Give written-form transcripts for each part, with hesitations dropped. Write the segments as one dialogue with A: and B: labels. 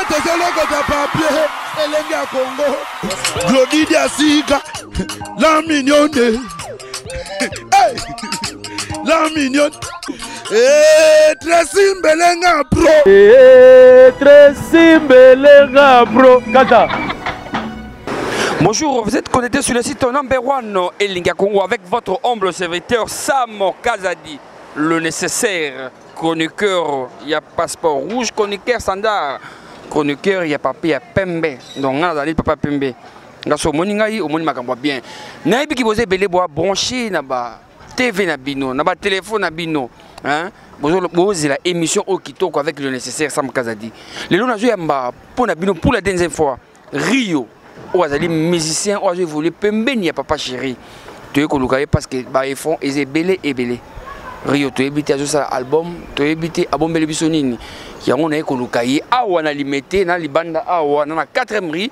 A: papier, Elenga Congo, Glody Diasiga, la mignonne, la mignonne, Tracy Mbelenga Pro,
B: Tracy Mbelenga Pro, Kata.
C: Bonjour, vous êtes connecté sur le site number 1 Elinga Congo avec votre humble serviteur Sam Kazadi, le nécessaire chroniqueur, il y a passeport rouge, chroniqueur standard, chroniqueur, il y a papier, il y a pembe, donc on a papa pembe. Ngaso moningai au moni makambo bien. Naibi ki boze belé bois branché na ba TV na bino, na ba téléphone na bino, hein? Boze la émission au kitoko avec le nécessaire Sam Kazadi. Le long na zo yamba pour na bino pour la dernière fois Rio. Oazali musicien, oazali évolué pembe ni papa chéri. Tu es colocaé parce que bah ils font ils belé et belé. Rio tu habité à ça album, tu habité à bombele bisonini. Qui on est colocaé à wana limité na libanda à wana na 4e rue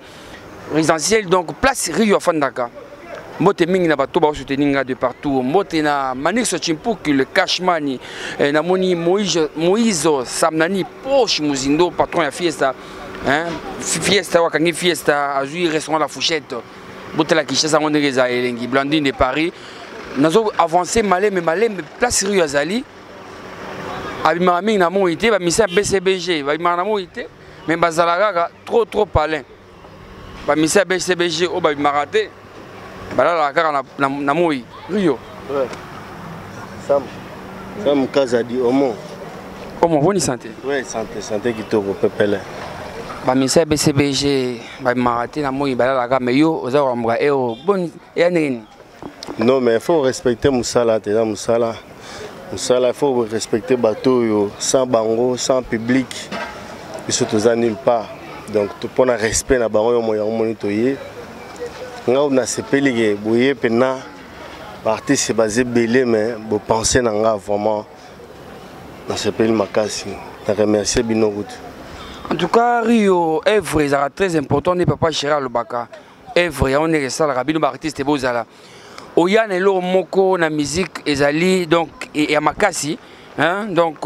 C: résidentiel donc place Rio Fandaka. Mote mingi na bato ba soutenir de partout. Mote na Manix Chimpuki le Cashmani na moni Moïse Samnani Poche Muzindo patron ya fiesta. Hein? Fiesta wakangi fiesta azui restaurant la fourchette. Botela Kishasa on est Elengi Blandine de Paris. Nous avons avancé malé mais place Rue Azali. Abimami na mo ité ba misa BCBG, ba imana mo ité mais bazalaga trop palin. Ba misa BCBG o ba marate. Ba la kaka na moi Rio.
D: Ouais. Sam Kazadi Omo.
C: Omo bonne santé.
D: Ouais, santé qui toko pepele.
C: Ba misa BCBG ba marate na moi ba la kaka mais yo oza mga eo bon ya nini.
D: Non mais il faut respecter Moussala, Moussala. Moussala, il faut respecter bateau sans bango, sans public. Ils sont tous à nulle part. Donc pour le respect na bango yo moya monitoyer. Nga na sepeli boye pena artiste basé belé mais bo penser na nga vraiment na sepeli makasi. Na remercier bino route.
C: En tout cas, Rio, œuvre est très important. Ne peut pas chercher le baka. Œuvre, on est resté là, bino artiste bozala. Oyana elo moko na musique ezali donc et makasi, hein donc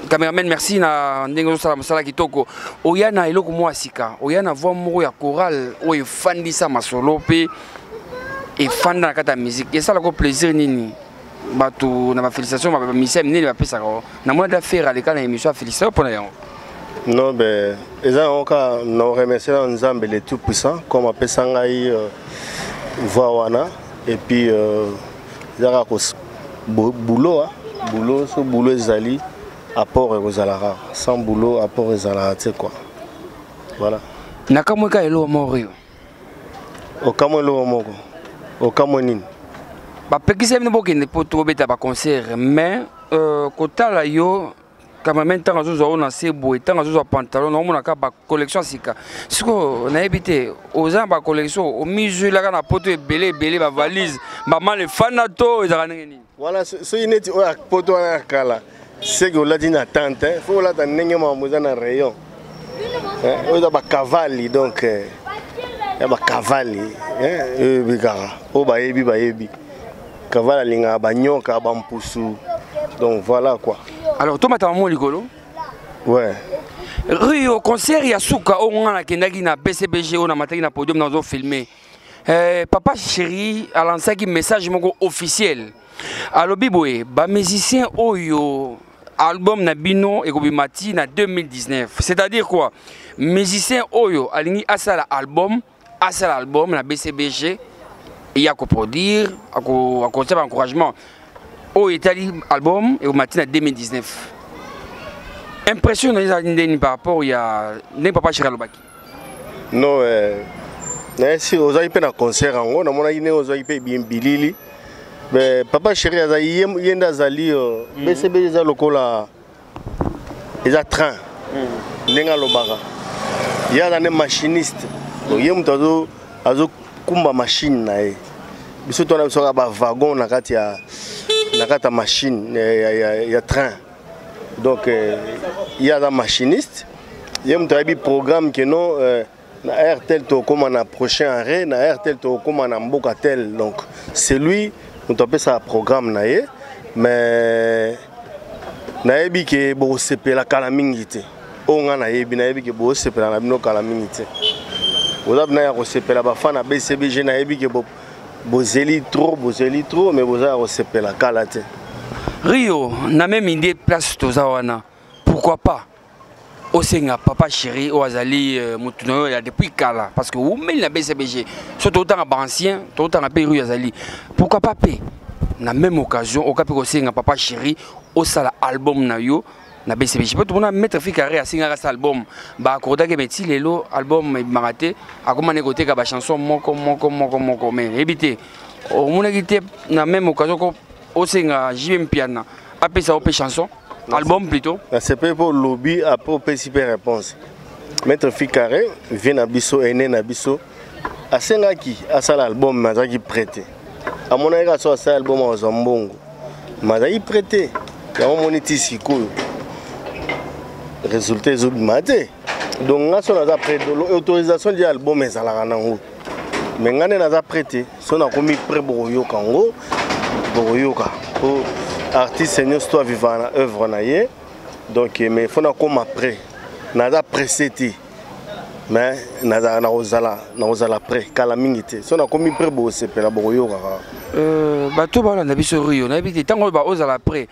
C: cameraman merci na ndenge zo sala mosala kitoko. Oyana elo ko mwasika. Oyana voix moko ya chorale o efandisa masolo pe et fanda na kata musique. Et ça la ko plaisir nini. Bato na ba félicitations ba misa nini ba pesa ko. Na mona da faire aleka na émission félicitations pour na.
D: Non ben eza oka no remercier Nzambe le tout puissant comme appelle sangai Vawana et puis boulot so boulot ezali apport ezalara sans boulot apport ezalara tu sais quoi voilà
C: nakamweka elo morio
D: okamwe elo moko okamwe nini
C: ba pekise bino bokende po to beta ba concert mais kotala yo cameraman tant azo na sebo et tant azo pantalon na mona ka ba collection sika siko na ebité oza ba collection o mizu la na poto belé ba valise ba mal fanato ezaka nini
D: voilà so ineti o poto na kala c'est que la dina tante faut la tanenge ma muza na rayon o da ba cavalli donc ya ba cavalli bigara o ba yebi cavalli linga ba nyoka ba mpusu donc voilà quoi.
C: Alors, toi, tu as un rigolo?
D: Ouais.
C: Rio, concert, il y a Souka, on a un BCBG, on a un podium dans un film. Papa chéri, a lancé un message officiel. Alors, Biboé, les musiciens Oyo, album Nabino et Gobimati en 2019. C'est-à-dire quoi? Musiciens Oyo, aligné à ça l'album, la BCBG, il y a qu'à produire, à faire encouragement. Au Italie album et au matin en 2019. Impressionnant par rapport à n'est pas chez Lobaki.
D: Non, si vous avez un concert en haut, on a eu bien bilili. Mais papa chéri a yenda zali BCB za lokola eza train. Nenga lobaka. Il y a des machinistes. Donc yem tazo azo kumba machine na e. Biso to na so ba wagon na kati ya la machine, il y a train. Donc il y a des machinistes. Il y a un programme qui non na RTL to comme on a prochain arrêt, na RTL to comme on a Mbokatel. Donc c'est lui, on appelle ça programme naé, mais naebi que bon c'est la calamité. on a yebi ke bo sepela na bino kala minute oza bina ya ko sepela ba fana BCBG na yebi ke bozeli trop mais boza ko sepela kala te
C: Rio na même idée place tozawana pourquoi pas Osenga papa chéri ou azali mutuno ya depuis kala parce que ou mel na BCBG surtout autant ancien autant à Pérou azali pourquoi pas pe na même occasion au cap Osenga papa chéri au sala album na yo na BCBG peut on a mettre fi carré à singa sa album ba akorda ke meti lelo album maraté a comment négoter ka ba chanson moko mais éviter au mona gité na même occasion ko Osenga JM piano apé ça op chanson album plutôt.
D: C'est pas pour lobby après au principe réponse. Maître Ficaré vient à Bisso et na Bisso. A Sengaki a ça l'album Mazaki prêté. À mon avis ça c'est album en Zambongo. Mazaki prêté. Il y a un monétisme résultat est maté. Donc on a son prêté l'autorisation de l'album mais ça la ranango. Mais on a prêté. Son a commis prêt Boroyoka ngo. Boroyoka. Artiste seigneur soit vivant na œuvre na ye donc mais il faut na comme après nada précédé mais nada na ozala prêt kala mingité so na komi prêt bo sepela boyo
C: bato ba na biso Rio na bité tango ba ozala prêt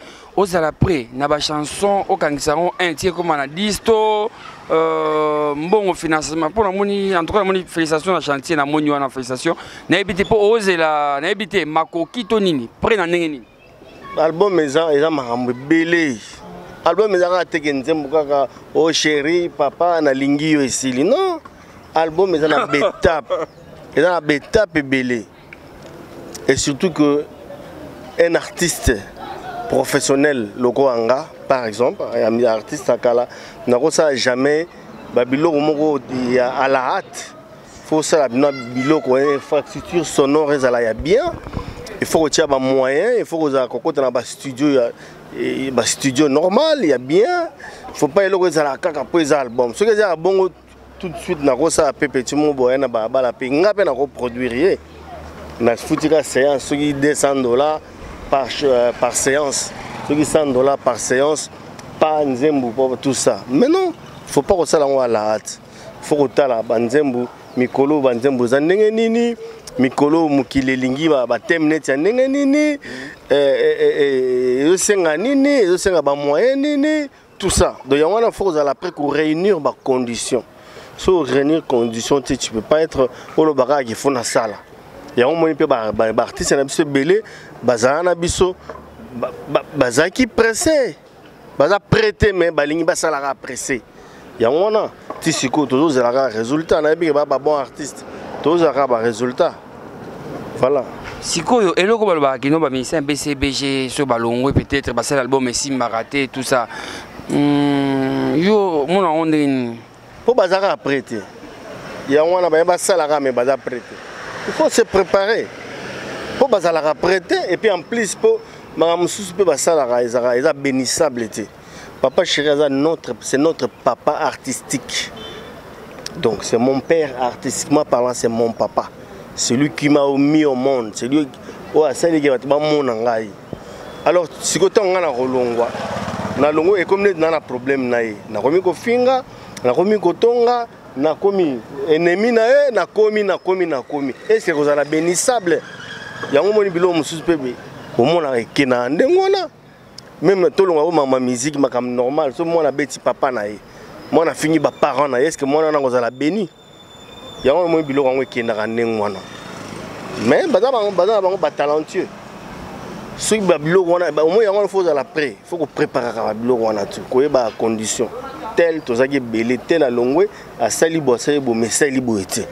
C: na ba chanson o kangisango entier comme na disto mbongo financement pour na moni en tout cas moni félicitations na chantier na moni wana félicitations na bité po ozela na bité makoki to nini prêt na ndenge nini
D: album eza makambo belé album eza teke nzembo kaka oh chéri papa na lingi yo esili non album eza na betape belé et surtout que un artiste professionnel loko anga par exemple un artiste akala nako ça jamais babiloko moko ya à la hâte faut ça la biloko infrastructure sonore ezala ya bien. Il faut que tu aies des moyens, il faut que tu aies un studio normal, il y a bien. Il ne faut pas aller à l'album. Ce que tu as bon tout de suite, tu as petit mot, tu as produire. Tu as foutu la séance, $200 par séance, $100 par séance, pas Nzembo, tout ça. Mais non, il ne faut pas que ça à la hâte. Il faut que tu aies Nzembo, Mikolo, Nzembo, Zandengenini. Mikolo mukile lingi ba thème net ya ndenge nini yosenga nini yosenga ba moyen nini tout ça donc ya wana faut à après pour réunir ba conditions so réunir conditions tu peux pas être au baka qui faut na sala ya on moni pe ba artiste na biso belé bazana na biso bazaki pressé baza prêté mais ba lingi ba sala ka pressé ya wana tisiko toujours zela résultat na bi ba bon artiste toujours ba résultat. Voilà.
C: Si quoi eloko baloba kino ba ministère BCBG so balongwe peut-être ba cet album est si maraté tout ça. Yo mon on est
D: pour bazara prêter. Ya wana ba salara mais baza prêter. Il faut se préparer. Pour bazara prêter et puis en plus pour maramusu pe ba salara eza bénissable été. Papa chéri c'est notre papa artistique. Donc c'est mon père artistiquement parlant, c'est mon papa. C'est lui qui m'a mis au monde. C'est lui qui m'a mis au monde. Alors, si tu as un rolongwa, na longo et comme na problème na ye, na komi ko finga, na komi ko tonga, na komi ennemi na ye, na komi. Et c'est que ça bénissable. Ya ngomoni bilo mususu pebe. Au monde na kena ndengona. Même to longa ma musique ma comme normal, so moi na beti papa na ye. Moi na fini ba parents na est-ce que moi na ngozala béni ya moi biloko ngo kenda ndenge wana mais baza ba talentueux ceux ba biloko wana au moins yango faut à prêt il faut que préparer ba biloko wana tout ko ba condition tel tozaki belé tel à longwe à sali bo mesali bo été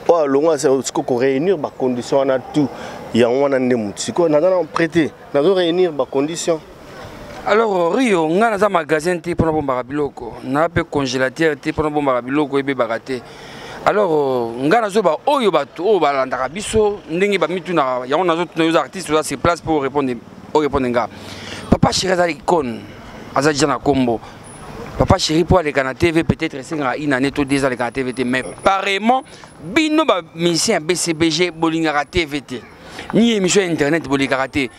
D: o longwa c'est ko réunir ba condition wana tout ya wana ndemu siko na prêter na réunir ba condition.
C: Alors Rio nga na magasin te pour bomba biloko na pe congélateur te pour bomba biloko ebe bagaté. Alors nga na zo ba oyo bato o ba landa biso ndenge ba mitu na ya on na zo nos artistes là c'est place pour répondre nga. Papa chéri za icône azaji na kombo. Papa chéri pour aller na TV peut-être singa une année to 2 ans na TV mais pareillement bino ba musicien BCBG bolinga TVT. Ni émission internet bolinga raté.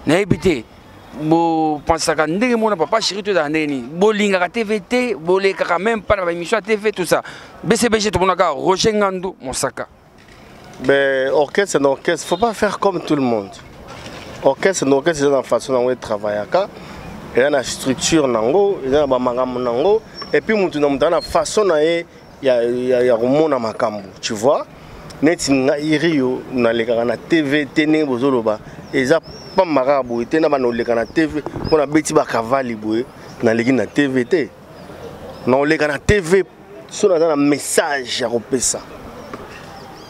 C: Na ebité Bo pensaka ndenge mona papa chéri to da ndeni. Bolinga ka TVT, boleka même pas na émission à TV tout ça. BCBG to monaka Roger Ngandou Mosaka.
D: Ben orchestre c'est un orchestre, faut pas faire comme tout le monde. Orchestre c'est un orchestre, c'est la façon dont on travaille il y a une structure nango, il y a ba makambo nango et puis mutu na na façon na il y a romona makambo, tu vois? Neti na iriyo na leka na TV tene bozoloba eza pas marabu ete na bano leka na TV pona beti ba kavali boye na leki na TVT na leka na TV so na message ya kopesa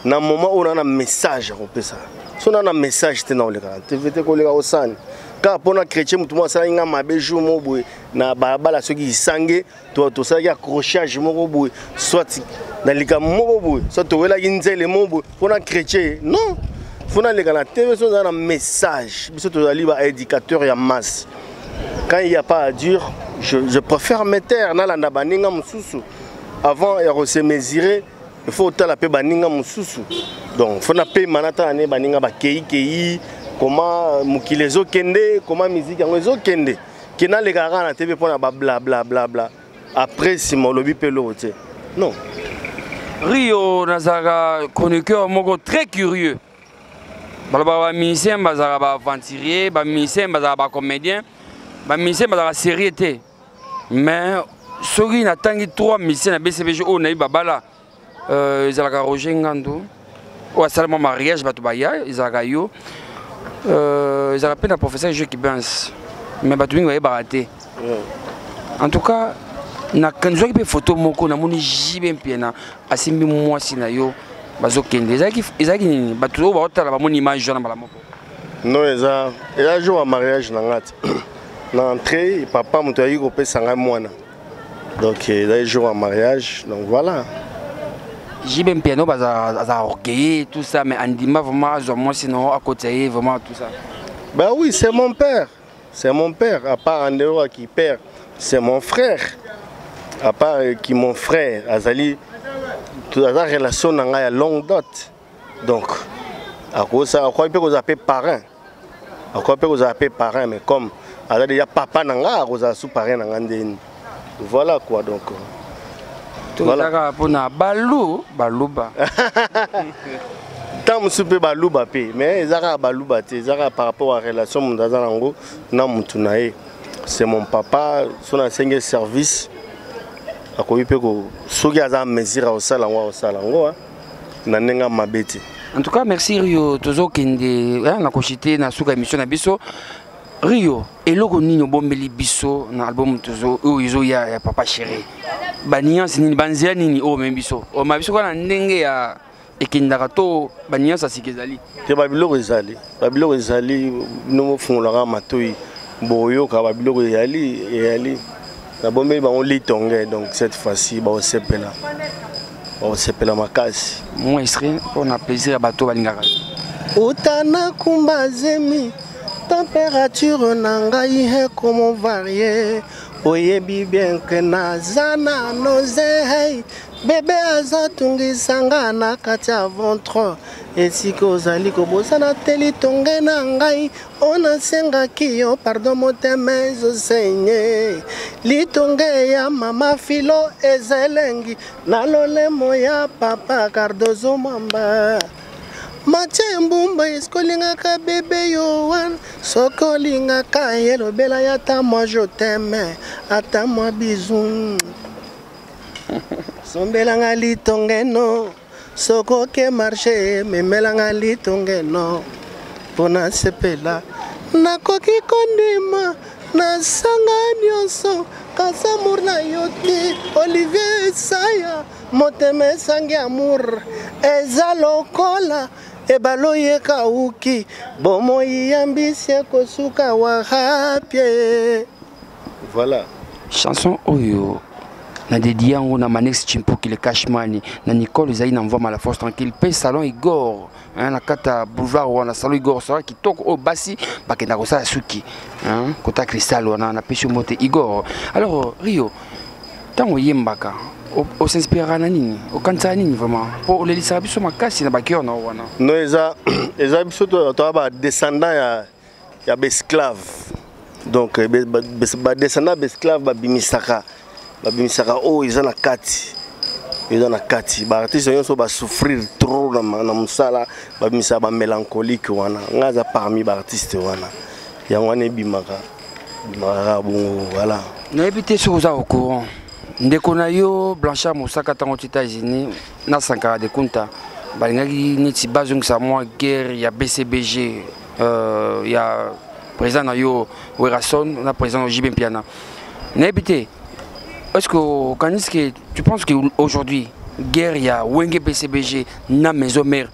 D: na moment où on a un message ya kopesa so na message te na leka na TVT ko leka osani ka pona chrétien mutu mo sala nga mabe jour mo boye na bala soki isange to sala ya accrochage moko boye soit na lika moko boye soit to wela kinzele mo boye pona chrétien non faut aller à la TV, on a un message. Éducateur et masse. Quand il n'y a pas à dire, je préfère me taire. Avant de mesurer, il faut la paix baninga mususu. Donc, il faut la paix manata ne baninga ba kei comment mukilezo kende, comment musique yango kende. Kena les gars na TV pour na bla bla bla bla. Après si mon lobby peut l'autre. Non.
C: Rio Nazara chroniqueur moko très curieux. Ba musicien bazara ba aventurier, ba musicien bazara ba comédien, ba musicien bazara sérieuxté. Mais soki na tangi 3 musiciens na BCBG o na babala ezalaka Roger Ngandou o asalama mariage bato baya ezalaka yo ezalaka pe na professeur jeu qui bense mais bato mingi baye baraté. En tout cas na kanzoki pe photo moko na moni jibe mpiena asimbi mwasi na yo bazokende ezaki nini bato oyo baotala bamoni image wana mbala moko.
D: Non eza jour ya mariage na ngati na entrée papa moto ayi kopesa ngai mwana donc eza jour ya mariage donc voilà.
C: Jibe mpiano baza orgueillé tout ça mais andima vraiment azwa mwasi no akotiaye vraiment tout ça.
D: Ben oui c'est mon père à part en dehors qui père c'est mon frère à part qui mon frère azali toute la relation n'a pas longue date donc à cause ça quoi peut vous appeler parrain à quoi peut vous appeler parrain mais comme il y a papa n'a cause sous parrain n'a voilà quoi donc
C: voilà pour na baluba
D: tant monsieur peut baluba pe mais zara baluba te zara par rapport à relation mon dazango na mutunae c'est mon papa son ancien service. En tout
C: cas, merci Rio. Tozo kende na kochite na suka émission na biso. Rio, eloko nini bombeli biso na album tozo oyo ya papa chéri. Baniance nini banzia nini o membiso. O mabiso kana ndenge ya ekindaka to baniance asikezali.
D: Te babilo ezali no fungolaka matoi boyo ka babilo yali la bombe on lit tongue donc cette fois-ci on s'appelle ma casse.
C: Moi on a plaisir à bateau balingaka.
D: Utana kumbazemi température nangai est comment varier. Oyebi bien que nazana nozei bébé azatungi sangana katia ventre et si kozali kobosana teli tonge nangai ona senga kiyo pardon moteme zo senye litonge ya mama filo ezelengi nalole moya papa Cardozo mamba mache mbumba iskolinga ka bébé yoan sokolinga ka yelo bela ya ta moi je t'aime ata moi bisou sombelanga litonge no soko ke marché memelanga litonge no pona sepela nakoki kondima na sanga nyonso kasa murna yoti Olivier Saya moteme sangi amour eza lokola ebaloye kauki bomo yambisi kosuka wa hapie. Voilà
C: chanson oyo na dédié yango na Manex Chimpo qui le cache mani na Nicole Zaï na mvoma la force tranquille pe salon Igor na kata boulevard wana salon Igor ça qui toko au basi bakenda ko sa suki kota cristal wana na pesho mote Igor. Alors Rio tango yembaka o s'inspire na nini o kanta nini vraiment pour le lisa biso makasi na bakio na wana
D: no eza biso to ba descendant ya esclave Donc descendant d'esclaves babimisaka oh ils ont la kati. Ils ont la kati. Les artistes sont souffrir trop dans musala babimisa ba mélancolique wana. Ngaza parmi les artistes wana. Ya wana bimaka. Voilà.
C: Na habité sur aux au courant. Ndeko na yo Blanchard Moussaka tango États-Unis na Sankara de Kunta. Balingaki neti bazong sa moi guerre ya BCBG ya président na yo Werason na président JB Piana. Na habité. Est-ce que tu penses qu'aujourd'hui, guerre, il y a Wenge PCBG, na maison mère,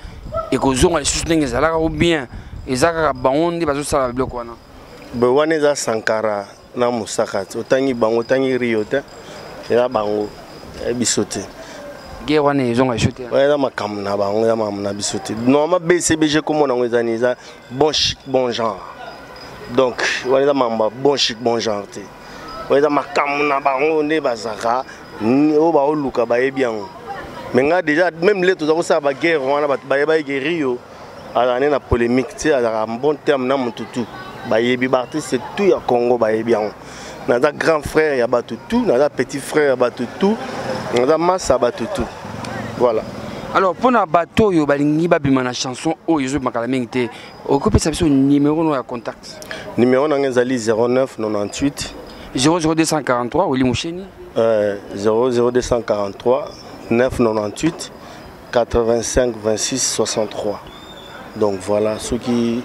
C: et que les soutiennent ou bien, ils ont baondi, ils ont bloc.
D: Bewaneza Sankara, na Moussaka, autant bango, autant Riote, et là bango, bisote.
C: Guerre, ils ont acheté.
D: Ouais, là ma camna bango, là ma bisote. Normalement, BCBG comme on a dit, bon chic, bon genre. Donc, on est mamba, bon chic, bon genre. Ouais, ça m'a camna bango ne bazaka ni o ba oluka ba bien. Mais nga déjà même les tout ça ba guerre wana ba guerrio ala na polémique tu ala en bon terme na mututu ba yebi artiste c'est tout ya Congo ba bien. Na da grand frère ya batutu, na da petit frère ya batutu, na da massa batutu. Voilà.
C: Alors pour na bateau yo balingi ba bima na chanson o yezo makala mingte. Occupé ça sur numéro no ya contact.
D: Numéro na ngezali 09 98
C: 00243, Oli Moucheni
D: 00243 998 85 26 63. Donc voilà, ceux qui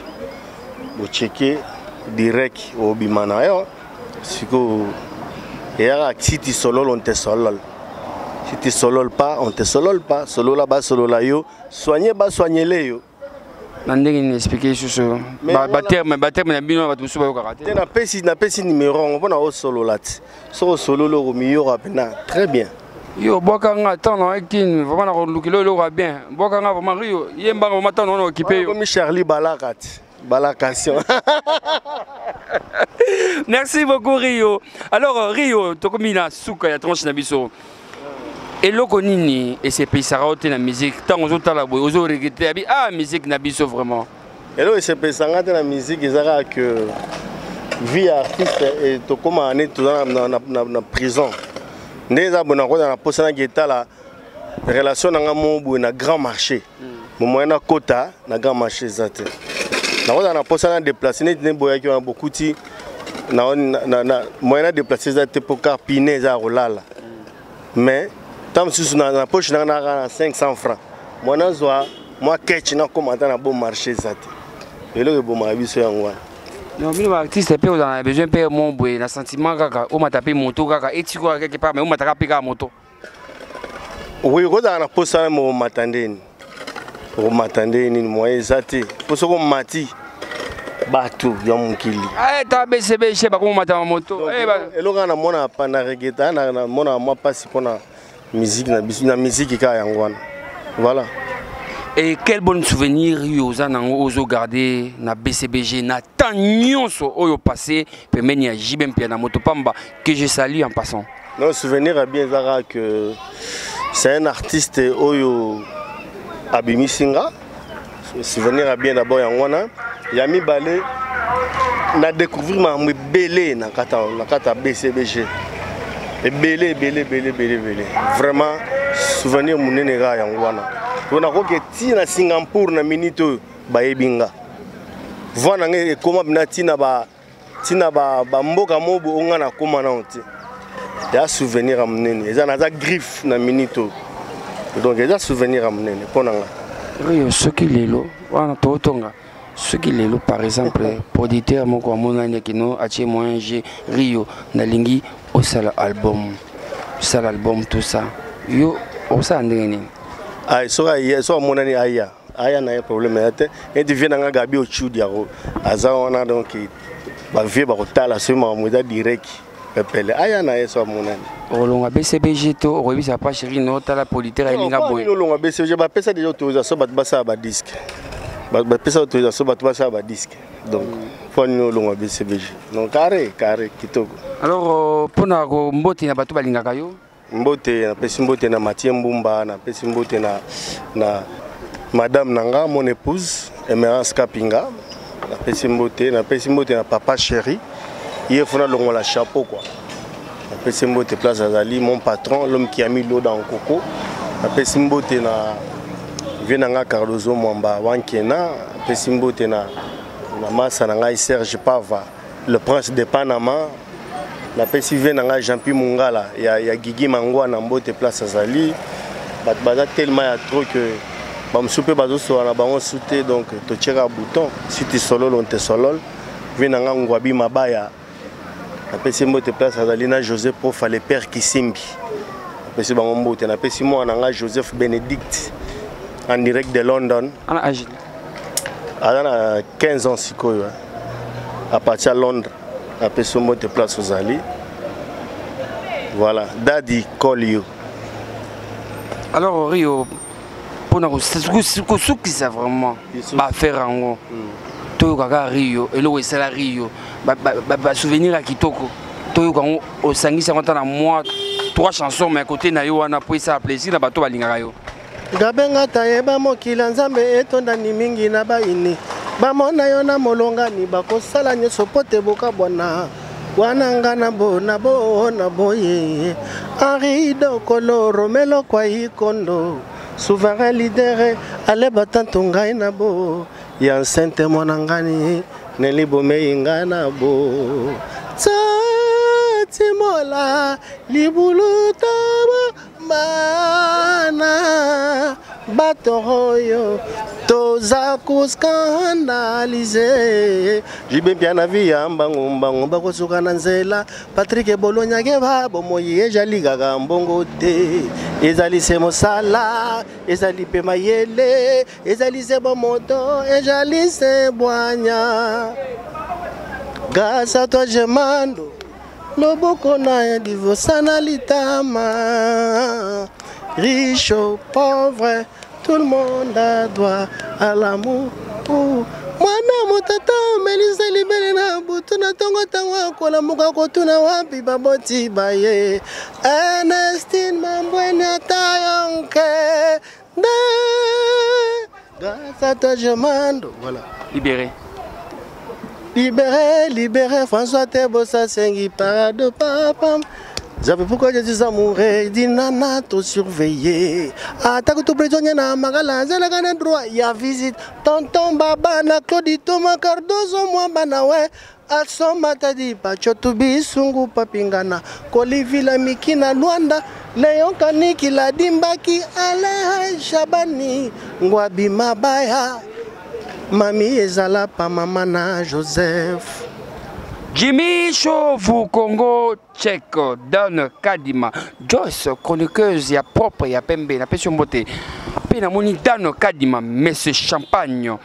D: vous checkez direct au Bimana. Si tu es solo, on te solol. Si tu ne solol pas, on te solol pas. Solo là-bas, solo là-yo. Soignez, soignez-les. Yo.
C: Nandeng expliquer sur ce baptême na bino ba tusu ba yo karaté.
D: Na pesi numéro on va na solo là. So solo lo miyo rapena très bien.
C: Yo boka nga tant na ekin vraiment na lukilo lo bien. Boka nga vraiment Rio yemba ngo mata no occupé yo.
D: Comme Charlie Balakat. Balakation.
C: Merci beaucoup Rio. Alors Rio tokomina suka ya tranche na biso. Et loko nini et ces pays saraote na musique tant aux autres la boy aux regretter ah musique na biso vraiment
D: et là ces pays saraote na musique ezaka que vie artiste et to comme année tout na prison ndeza bona ko na posa na geta la relation na mo na grand marché mo na kota na grand marché zate na ko na posa na déplacer ne boya ki na beaucoup ti na mo na déplacer zate pour carpiner za rolala mais tant que je na poche na 500 francs. Moi na zoa, moi ketch na commenter na bon marché ça. Et là bon ma biso yango.
C: Non, mais l'artiste peut on a besoin de mon boy, na sentiment kaka, o m'a tapé moto kaka, et tu quoi quelque part mais on m'a tapé ka moto.
D: Oui, ko na posa mo matandeni. O matandeni moi ezate. Poso ko mati. Batou ya mukili.
C: Ah, ta BCB chez ba ko mata moto.
D: Eh ba, eloko na mona pa na reggaeton na mona moi passe pona musique na musique ka yangwana. Voilà.
C: Et quel bon souvenir yoza nango ozo garder na BCBG na tanyonso oyo passé pemeni ya JB Piana moto pamba que je salue en passant.
D: Non, souvenir à bien zara que c'est un artiste oyo Abimi Singa. Souvenir à bien d'abord yangwana. Yami balé na découvrir ma belé na kata BCBG. Et belé. Vraiment, souvenir mon nénéga yangwana. On a que tina Singapour na minito ba ebinga. Voilà ngé comment bina tina ba mboka mobo onga na koma na onti. Ya souvenir à mon néné. Eza na za griffe na minito. Donc eza souvenir à mon néné. Ponanga.
C: Rio soki lelo wana totonga. Soki lelo par exemple producteur moko amona nekino atie moyen G Rio na lingi au sala album tout ça yo au ça ndenge
D: ay so monani aya na problème ate et tu viens nga gabi au chudi yaro aza wana donc ba vie ba kotala sema moda direct pepele aya na so monani
C: olonga BCBG to rebisa pas chéri no tala politique elinga boy
D: olonga BCBG ba pesa déjà autorisation ba basa ba disque ba pesa autorisation ba basa ba disque donc faut nous longa BCBG donc carré kitoko.
C: Alors pour na mbote na bato balingaka yo
D: mbote na pesi mbote na Mathieu Mbumba na pesi mbote na madame nanga mon épouse Emerance Kapinga na pesi mbote na papa chéri il faut longola la chapeau quoi. Après Simbote place Azali, mon patron, l'homme qui a mis l'eau dans le coco. Après Simbote na Venanga Cardozo Mwamba Wankena, après Simbote na Massa Nanga Serge Pava, le prince de Panama. Après Venanga Jean-Pierre Mungala, il y a Guigui Mangwa na Mbote place Azali. Baza tellement ya trop que bam souper bazo so na bango souté donc to tira bouton si tu solo on te solo Venanga Ngwabi Mabaya. Après Simbote place Azalina Joseph Prof le père Kisimbi. Après c'est bango Mbote na après moi nanga Joseph Bénédicte en direct de London.
C: Ana âge.
D: À 15 ans sikoyo. À partir de Londres. Après Simbote place Azali. Voilà, Daddy call you.
C: Alors Rio pour nous ce qui ça vraiment va faire en gros. Tout kaka Rio et le c'est la Rio. Ba souvenir à Kitoko. Tout quand au sangi 50 ans moi 3 chansons mais à côté na yo wana pour ça plaisir na bato balingaka yo.
E: Gabenga tayeba mokila nzambe etonda ni mingi na baini. Bamona yo na molonga ni bakosala nyoso pote boka bwana. Wananga na bo ye. Henri Dokolo Romelo kwa ikondo. Souverain leader ale batantunga na bo. Ya sente monangani neli bomei ngana bo. Timola libulu taba mana batoroyo toza kuskandalize jibe piana via mbango bakosuka na nzela Patrick Bolonya ke babo moyi ejaliga ga mbongo te ezali se mosala ezali pe mayele ezali se bomoto ezali se bwanya grâce à toi je mando loboko na divorce na litama riche ou pauvre tout le monde a droit à l'amour. Mwana motata melisa libele na butu na tongo tango kola muka kotuna wapi baboti baye Ernestine Mambwene atayonke de grâce à toi je mando. Voilà.
C: Libéré.
E: Libéré, François Tebosa Sengi parade papa. J'avais pourquoi je dis amoureux, dis nana, tout surveillé. Attaque tout prisonnier na magala, zela gana droit, ya visite. Tonton baba na Claudito Macardozo, moi banawe. Aso matadi pacho tubi sungu papingana. Koli vila mikina Luanda, Leon Kaniki la dimbaki, ale Shabani, Ngwabi Mabaya. Mami ezala pa mama na Joseph.
C: Jimmy Chauve Congo Tchèque Dan Kadima Joyce chroniqueuse ya propre ya pembe na pesi mbote pe na moni Dan Kadima Monsieur Champagne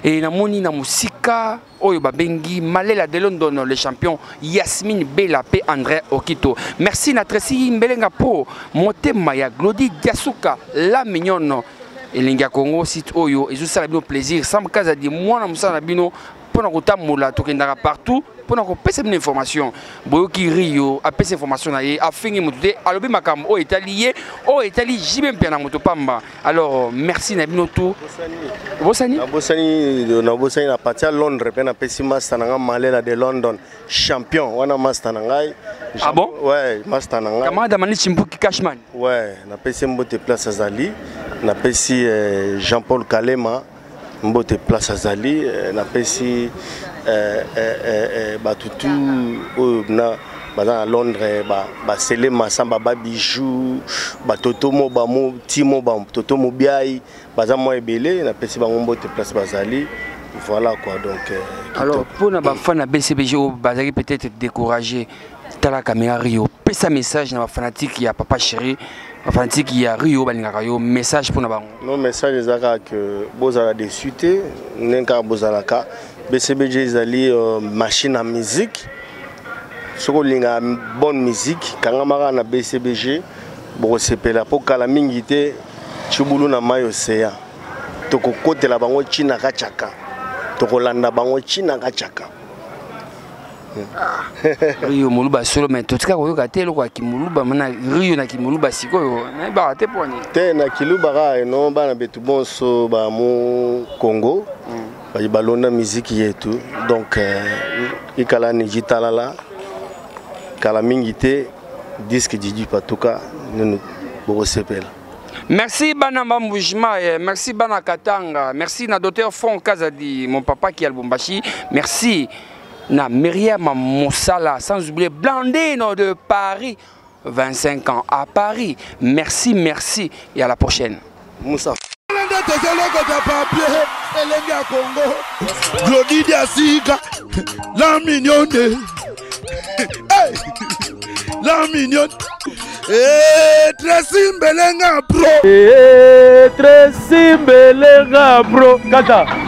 C: et na moni na musika oyo babengi Malela de London le champion Yasmine Bella pe André Okito. Merci na Tracy Mbelenga po motema ya Glody Diasuka la mignonne elinga Congo site oyo ezosala bino plaisir Sam Kazadi mwana musana bino pona kotambola tokendaka partout pona kopesa bino information boyoki Rio apesa information na ye afingi moto te alobi makambo oyo etali ye oyo etali jibe mpia na moto pamba. Alors merci na bino tout bosani na partir Londres pe na pesi master na Malela de London champion wana master na ngai. Ah bon?
E: Ouais, master na ngai.
C: Kamada mani Chimbuki Cashman.
E: Ouais, na pesi mbote place Azali, na pesi Jean-Paul Kalema mbote place Azali, na pesi batutu na baza à Londres ba sele masamba ba bijou ba toto mo ba mo timo ba toto mo biai baza mo ebele na pesi ba mbote place Bazali. Voilà quoi donc
C: alors pour na ba fan na BCBG bazali peut-être découragé tala caméra Rio pesa message na ba fanatique ya papa chéri ba fanatique ya Rio balingaka yo message pour na bango.
E: Non message ezaka que bozala déçuté nenka bozala ka BCBG ezali machine à musique. Soko linga bonne musique kangamaka na BCBG boko sepela po kala mingi te chubulu na mayo seya toko kotela bango china kachaka toko landa bango china kachaka.
C: Rio muluba solo mais totika koyoka te loko kimuluba mana Rio na kimuluba sikoyo na ba te poni
E: te na kiluba ka no bana betu bonso ba mu Congo ba balonda musique yetu donc ikala ni jitalala kala mingi te disque Didi Patuka nous bokosepela.
C: Merci Bana Mamboujma, merci Bana Katanga, merci na docteur Fon Kazadi, mon papa qui est à Lubumbashi, merci na Myriam Moussala, sans oublier Blandino de Paris, 25 ans à Paris. Merci, merci et à la prochaine.
E: Moussa.
A: La mignonne. La mignonne. Tracy Mbelenga bro.
B: Tracy Mbelenga bro. Kata.